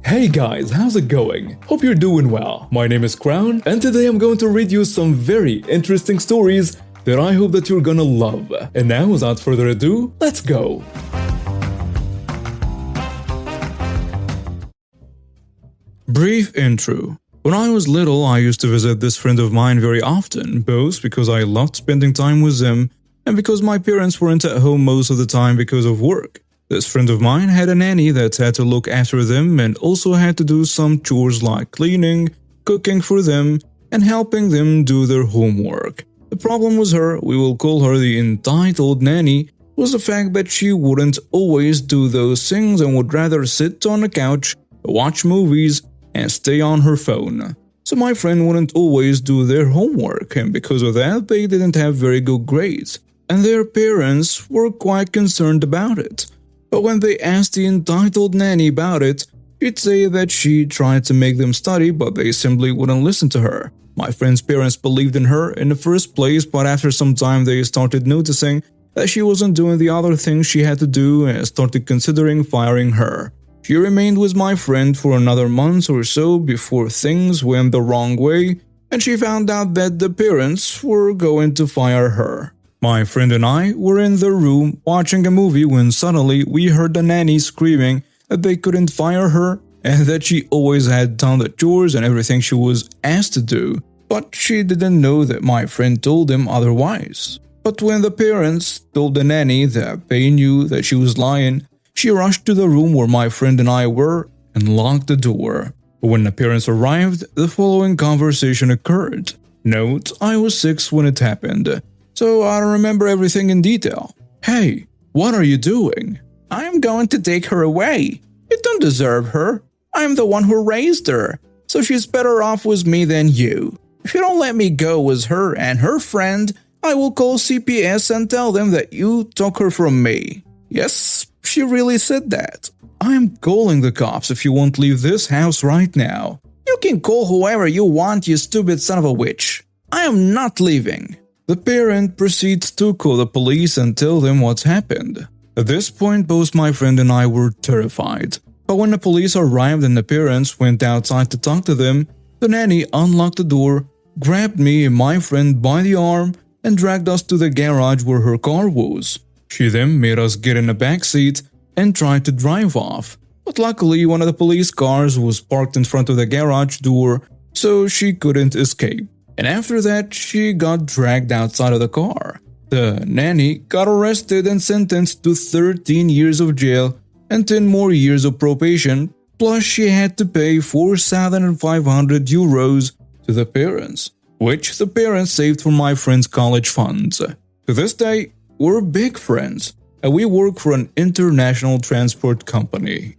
Hey guys, how's it going? Hope you're doing well. My name is Crown, and today I'm going to read you some very interesting stories that I hope that you're gonna love. And now, without further ado, let's go! Brief intro. When I was little, I used to visit this friend of mine very often, both because I loved spending time with them and because my parents weren't at home most of the time because of work. This friend of mine had a nanny that had to look after them and also had to do some chores like cleaning, cooking for them, and helping them do their homework. The problem with her, we will call her the entitled nanny, was the fact that she wouldn't always do those things and would rather sit on the couch, watch movies, and stay on her phone. So my friend wouldn't always do their homework, and because of that, they didn't have very good grades, and their parents were quite concerned about it. But when they asked the entitled nanny about it, she'd say that she tried to make them study, but they simply wouldn't listen to her. My friend's parents believed in her in the first place, but after some time they started noticing that she wasn't doing the other things she had to do and started considering firing her. She remained with my friend for another month or so before things went the wrong way, and she found out that the parents were going to fire her. My friend and I were in the room watching a movie when suddenly we heard the nanny screaming that they couldn't fire her and that she always had done the chores and everything she was asked to do, but she didn't know that my friend told them otherwise. But when the parents told the nanny that they knew that she was lying, she rushed to the room where my friend and I were and locked the door. When the parents arrived, the following conversation occurred. Note, I was 6 when it happened, so I don't remember everything in detail. Hey, what are you doing? I'm going to take her away. You don't deserve her. I'm the one who raised her, so she's better off with me than you. If you don't let me go with her and her friend, I will call CPS and tell them that you took her from me. Yes, she really said that. I'm calling the cops if you won't leave this house right now. You can call whoever you want, you stupid son of a witch. I am not leaving. The parent proceeds to call the police and tell them what's happened. At this point, both my friend and I were terrified. But when the police arrived and the parents went outside to talk to them, the nanny unlocked the door, grabbed me and my friend by the arm, and dragged us to the garage where her car was. She then made us get in the back seat and tried to drive off. But luckily, one of the police cars was parked in front of the garage door, so she couldn't escape. And after that, she got dragged outside of the car. The nanny got arrested and sentenced to 13 years of jail and 10 more years of probation, plus she had to pay 4,500 euros to the parents, which the parents saved from my friend's college funds. To this day, we're big friends, and we work for an international transport company.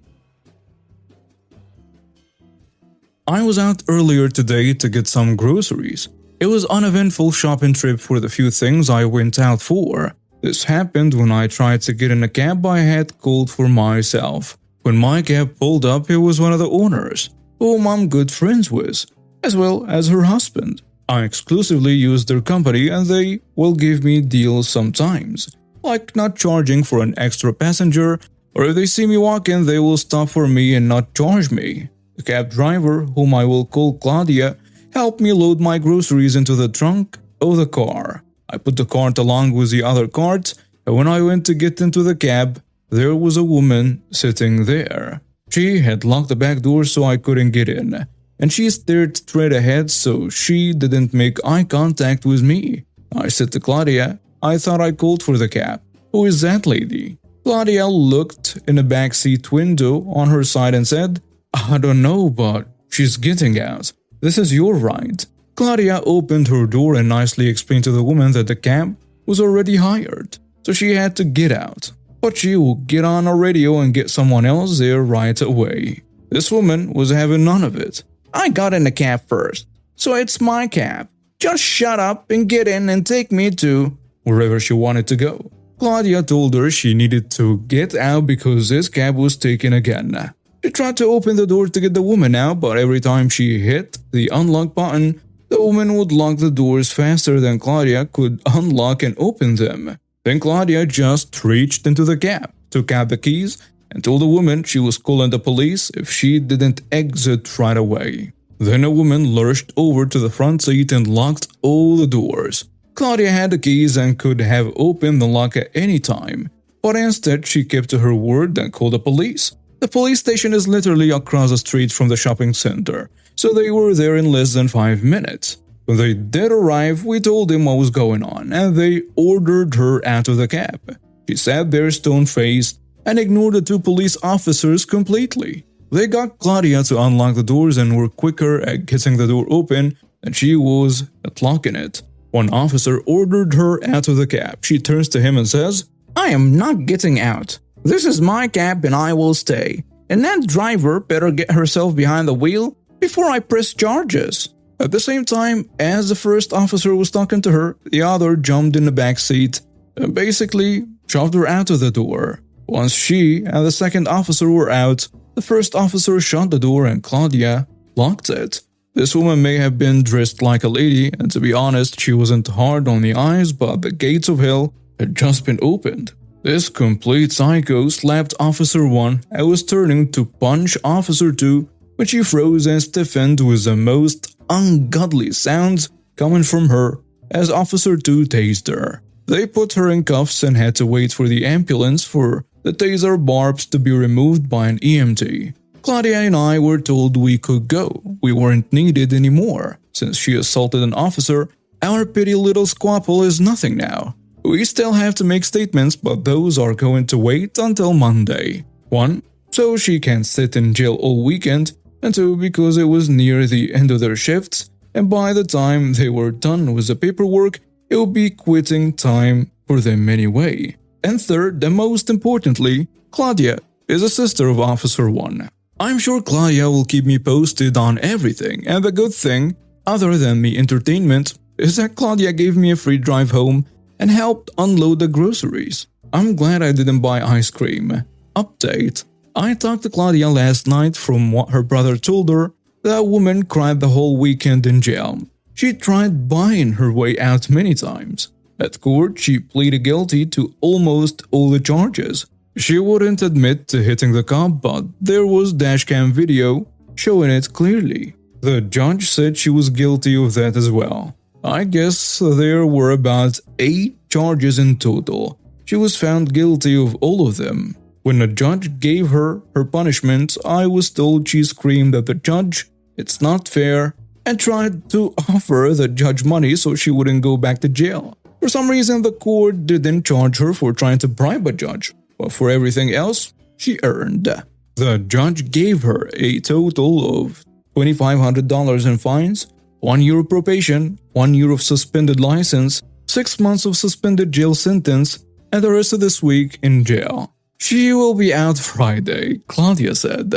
I was out earlier today to get some groceries. It was an uneventful shopping trip for the few things I went out for. This happened when I tried to get in a cab I had called for myself. When my cab pulled up, it was one of the owners, whom I'm good friends with, as well as her husband. I exclusively use their company and they will give me deals sometimes, like not charging for an extra passenger, or if they see me walking, they will stop for me and not charge me. The cab driver, whom I will call Claudia, helped me load my groceries into the trunk of the car. I put the cart along with the other carts, and when I went to get into the cab, there was a woman sitting there. She had locked the back door so I couldn't get in, and she stared straight ahead so she didn't make eye contact with me. I said to Claudia, I thought I called for the cab. Who is that lady? Claudia looked in the backseat window on her side and said, I don't know, but she's getting out. This is your ride. Claudia opened her door and nicely explained to the woman that the cab was already hired, so she had to get out. But she would get on a radio and get someone else there right away. This woman was having none of it. I got in the cab first, so it's my cab. Just shut up and get in and take me to wherever she wanted to go. Claudia told her she needed to get out because this cab was taken again. She tried to open the door to get the woman out, but every time she hit the unlock button, the woman would lock the doors faster than Claudia could unlock and open them. Then Claudia just reached into the cab, took out the keys, and told the woman she was calling the police if she didn't exit right away. Then a woman lurched over to the front seat and locked all the doors. Claudia had the keys and could have opened the lock at any time, but instead she kept to her word and called the police. The police station is literally across the street from the shopping center, so they were there in less than 5 minutes. When they did arrive, we told them what was going on, and they ordered her out of the cab. She sat there stone-faced and ignored the 2 police officers completely. They got Claudia to unlock the doors and were quicker at getting the door open than she was at locking it. One officer ordered her out of the cab. She turns to him and says, "I am not getting out. This is my cab and I will stay. And that driver better get herself behind the wheel before I press charges." At the same time, as the first officer was talking to her, the other jumped in the back seat and basically shoved her out of the door. Once she and the second officer were out, the first officer shut the door and Claudia locked it. This woman may have been dressed like a lady, and to be honest, she wasn't hard on the eyes, but the gates of hell had just been opened. This complete psycho slapped Officer 1 and was turning to punch Officer 2 when she froze and stiffened with the most ungodly sounds coming from her as Officer 2 tased her. They put her in cuffs and had to wait for the ambulance for the taser barbs to be removed by an EMT. Claudia and I were told we could go. We weren't needed anymore. Since she assaulted an officer, our petty little squabble is nothing now. We still have to make statements, but those are going to wait until Monday. 1. So she can sit in jail all weekend, and 2. Because it was near the end of their shifts, and by the time they were done with the paperwork, it would be quitting time for them anyway. And 3rd, and most importantly, Claudia is a sister of Officer 1. I'm sure Claudia will keep me posted on everything, and the good thing, other than the entertainment, is that Claudia gave me a free drive home and helped unload the groceries. I'm glad I didn't buy ice cream. Update: I talked to Claudia last night. From what her brother told her, that woman cried the whole weekend in jail. She tried buying her way out many times. At court, she pleaded guilty to almost all the charges. She wouldn't admit to hitting the cop, but there was dashcam video showing it clearly. The judge said she was guilty of that as well. I guess there were about 8 charges in total. She was found guilty of all of them. When the judge gave her her punishment, I was told she screamed at the judge, "It's not fair," and tried to offer the judge money so she wouldn't go back to jail. For some reason, the court didn't charge her for trying to bribe a judge, but for everything else, she earned. The judge gave her a total of $2,500 in fines, 1 year probation, 1 year of suspended license, 6 months of suspended jail sentence, and the rest of this week in jail. She will be out Friday, Claudia said.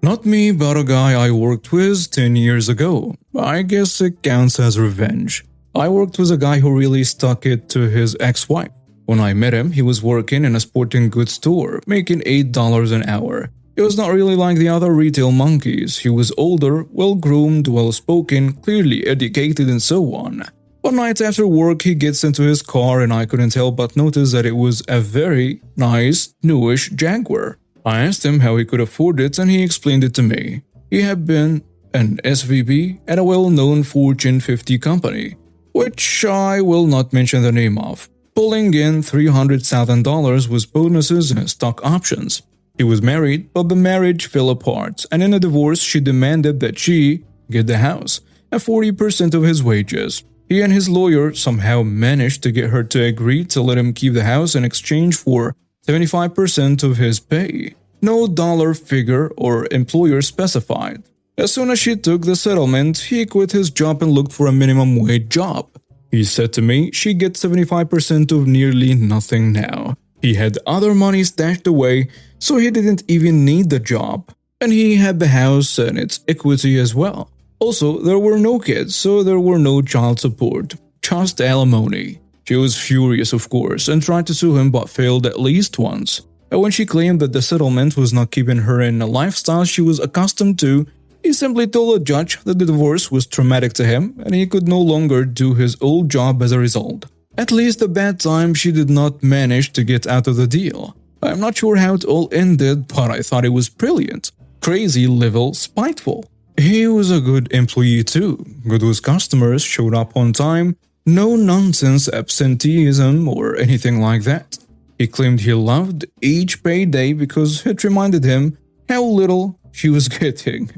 Not me, but a guy I worked with 10 years ago. I guess it counts as revenge. I worked with a guy who really stuck it to his ex-wife. When I met him, he was working in a sporting goods store, making $8 an hour. He was not really like the other retail monkeys. He was older, well-groomed, well-spoken, clearly educated, and so on. One night after work, he gets into his car and I couldn't help but notice that it was a very nice, newish Jaguar. I asked him how he could afford it and he explained it to me. He had been an SVP at a well-known Fortune 50 company, which I will not mention the name of, pulling in $300,000 with bonuses and stock options. He was married, but the marriage fell apart, and in a divorce she demanded that she get the house and 40% of his wages. He and his lawyer somehow managed to get her to agree to let him keep the house in exchange for 75% of his pay. No dollar figure or employer specified. As soon as she took the settlement, he quit his job and looked for a minimum wage job. He said to me she gets 75% of nearly nothing now. He had other money stashed away, so he didn't even need the job. And he had the house and its equity as well. Also, there were no kids, so there were no child support, just alimony. She was furious, of course, and tried to sue him but failed at least once. And when she claimed that the settlement was not keeping her in a lifestyle she was accustomed to, he simply told the judge that the divorce was traumatic to him and he could no longer do his old job as a result. At least at that time, she did not manage to get out of the deal. I'm not sure how it all ended, but I thought it was brilliant. Crazy level spiteful. He was a good employee too, good with customers, showed up on time, no nonsense absenteeism or anything like that. He claimed he loved each payday because it reminded him how little she was getting.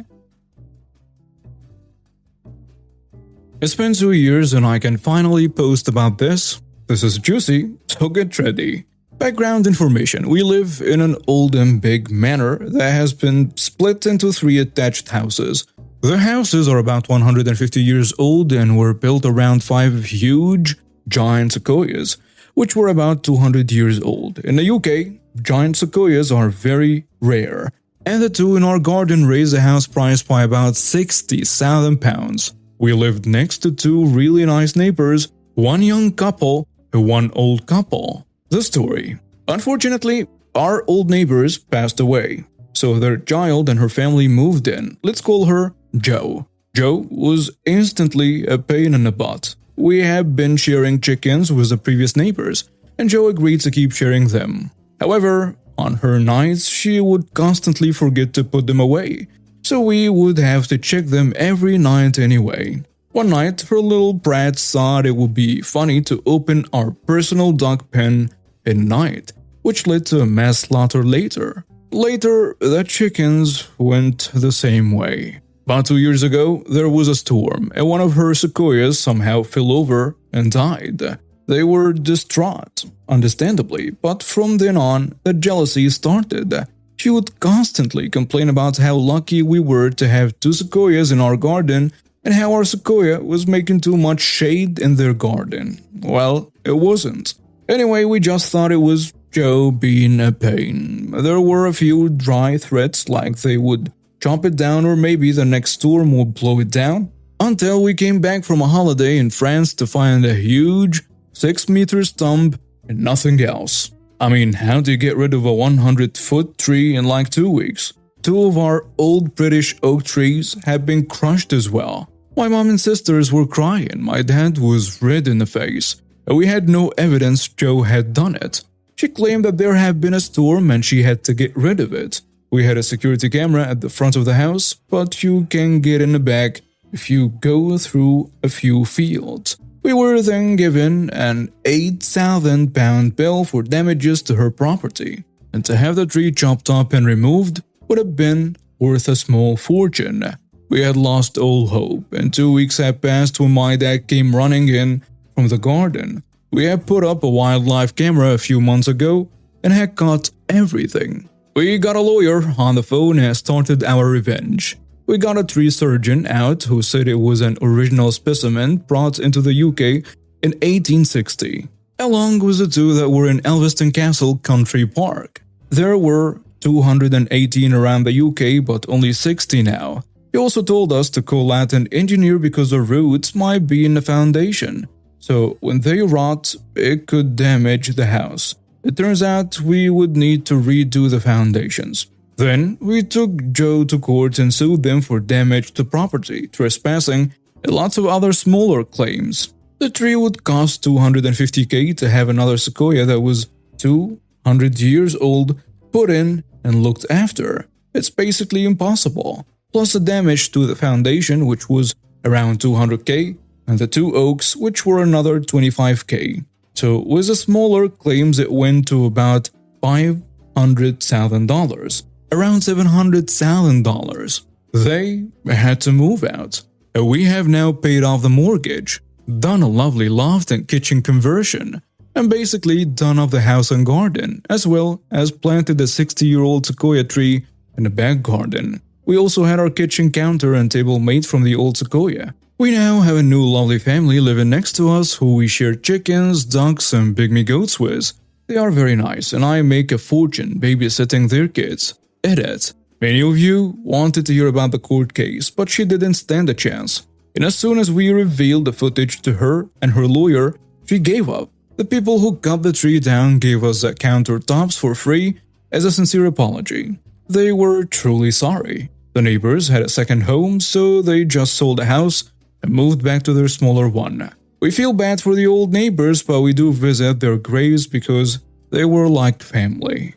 It's been 2 years and I can finally post about this. This is juicy, so get ready. Background information. We live in an old and big manor that has been split into 3 attached houses. The houses are about 150 years old and were built around 5 huge, giant sequoias, which were about 200 years old. In the UK, giant sequoias are very rare, and the 2 in our garden raised the house price by about £60,000. We lived next to 2 really nice neighbors, 1 young couple and 1 old couple. The story. Unfortunately, our old neighbors passed away, so their child and her family moved in. Let's call her Jo. Jo was instantly a pain in the butt. We have been sharing chickens with the previous neighbors, and Jo agreed to keep sharing them. However, on her nights, she would constantly forget to put them away, so we would have to check them every night anyway. One night, her little brat thought it would be funny to open our personal dog pen at night, which led to a mass slaughter later. Later, the chickens went the same way. About 2 years ago, there was a storm, and one of her sequoias somehow fell over and died. They were distraught, understandably, but from then on, the jealousy started. She would constantly complain about how lucky we were to have 2 sequoias in our garden and how our sequoia was making too much shade in their garden. Well, it wasn't. Anyway, we just thought it was Jo being a pain. There were a few dry threats like they would chop it down or maybe the next storm would blow it down, until we came back from a holiday in France to find a huge 6-meter stump and nothing else. I mean, how do you get rid of a 100-foot tree in like 2 weeks? 2 of our old British oak trees had been crushed as well. My mom and sisters were crying, my dad was red in the face, and we had no evidence Jo had done it. She claimed that there had been a storm and she had to get rid of it. We had a security camera at the front of the house, but you can get in the back if you go through a few fields. We were then given an £8,000 bill for damages to her property, and to have the tree chopped up and removed would have been worth a small fortune. We had lost all hope, and 2 weeks had passed when my dad came running in from the garden. We had put up a wildlife camera a few months ago and had caught everything. We got a lawyer on the phone and started our revenge. We got a tree surgeon out who said it was an original specimen brought into the UK in 1860, along with the 2 that were in Elveston Castle Country Park. There were 218 around the UK, but only 60 now. He also told us to call out an engineer because the roots might be in the foundation, so when they rot, it could damage the house. It turns out we would need to redo the foundations. Then, we took Jo to court and sued them for damage to property, trespassing, and lots of other smaller claims. The tree would cost $250,000 to have another sequoia that was 200 years old put in and looked after. It's basically impossible. Plus the damage to the foundation, which was around $200,000, and the 2 oaks, which were another $25,000. So with the smaller claims, it went to about $500,000. Around $700,000. They had to move out. And we have now paid off the mortgage, done a lovely loft and kitchen conversion, and basically done up the house and garden, as well as planted a 60-year-old sequoia tree in the back garden. We also had our kitchen counter and table made from the old sequoia. We now have a new lovely family living next to us who we share chickens, ducks, and pygmy goats with. They are very nice, and I make a fortune babysitting their kids. Edit. Many of you wanted to hear about the court case, but she didn't stand a chance. And as soon as we revealed the footage to her and her lawyer, she gave up. The people who cut the tree down gave us the countertops for free as a sincere apology. They were truly sorry. The neighbors had a second home, so they just sold the house and moved back to their smaller one. We feel bad for the old neighbors, but we do visit their graves because they were like family.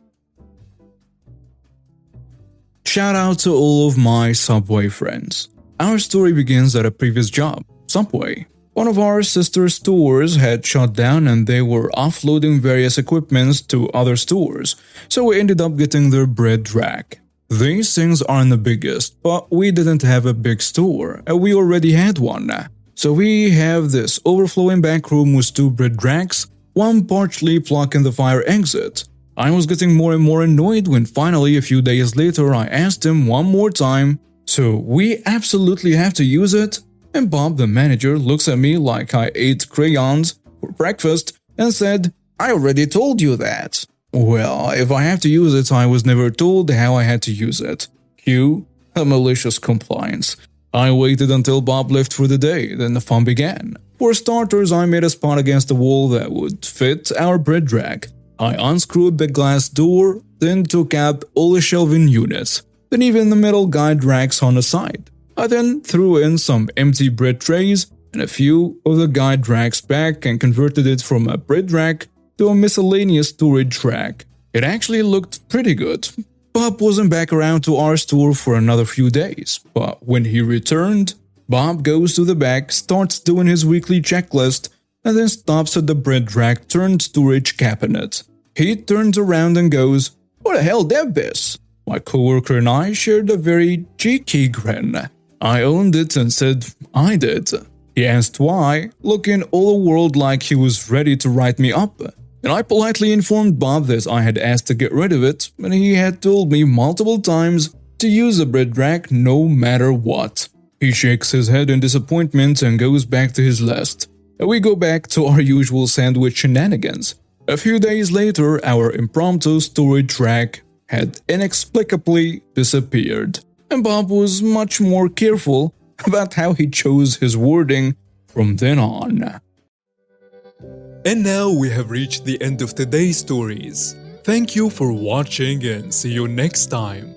Shout out to all of my Subway friends. Our story begins at a previous job, Subway. One of our sister stores had shut down and they were offloading various equipments to other stores, so we ended up getting their bread rack. These things aren't the biggest, but we didn't have a big store, and we already had one. So we have this overflowing back room with 2 bread racks, one partially blocking the fire exit. I was getting more and more annoyed when finally a few days later I asked him one more time, "So we absolutely have to use it?" And Bob, the manager, looks at me like I ate crayons for breakfast and said, "I already told you that." Well, if I have to use it, I was never told how I had to use it. Cue a malicious compliance. I waited until Bob left for the day, then the fun began. For starters, I made a spot against the wall that would fit our bread rack. I unscrewed the glass door, then took out all the shelving units, then even the metal guide racks on the side. I then threw in some empty bread trays and a few of the guide racks back and converted it from a bread rack to a miscellaneous storage rack. It actually looked pretty good. Bob wasn't back around to our store for another few days, but when he returned, Bob goes to the back, starts doing his weekly checklist, and then stops at the bread rack turned storage cabinet. He turns around and goes, "What the hell did this?" My coworker and I shared a very cheeky grin. I owned it and said I did. He asked why, looking all the world like he was ready to write me up. And I politely informed Bob that I had asked to get rid of it, and he had told me multiple times to use the bread rack no matter what. He shakes his head in disappointment and goes back to his list. And we go back to our usual sandwich shenanigans. A few days later, our impromptu storage rack had inexplicably disappeared, and Bob was much more careful about how he chose his wording from then on. And now we have reached the end of today's stories. Thank you for watching and see you next time.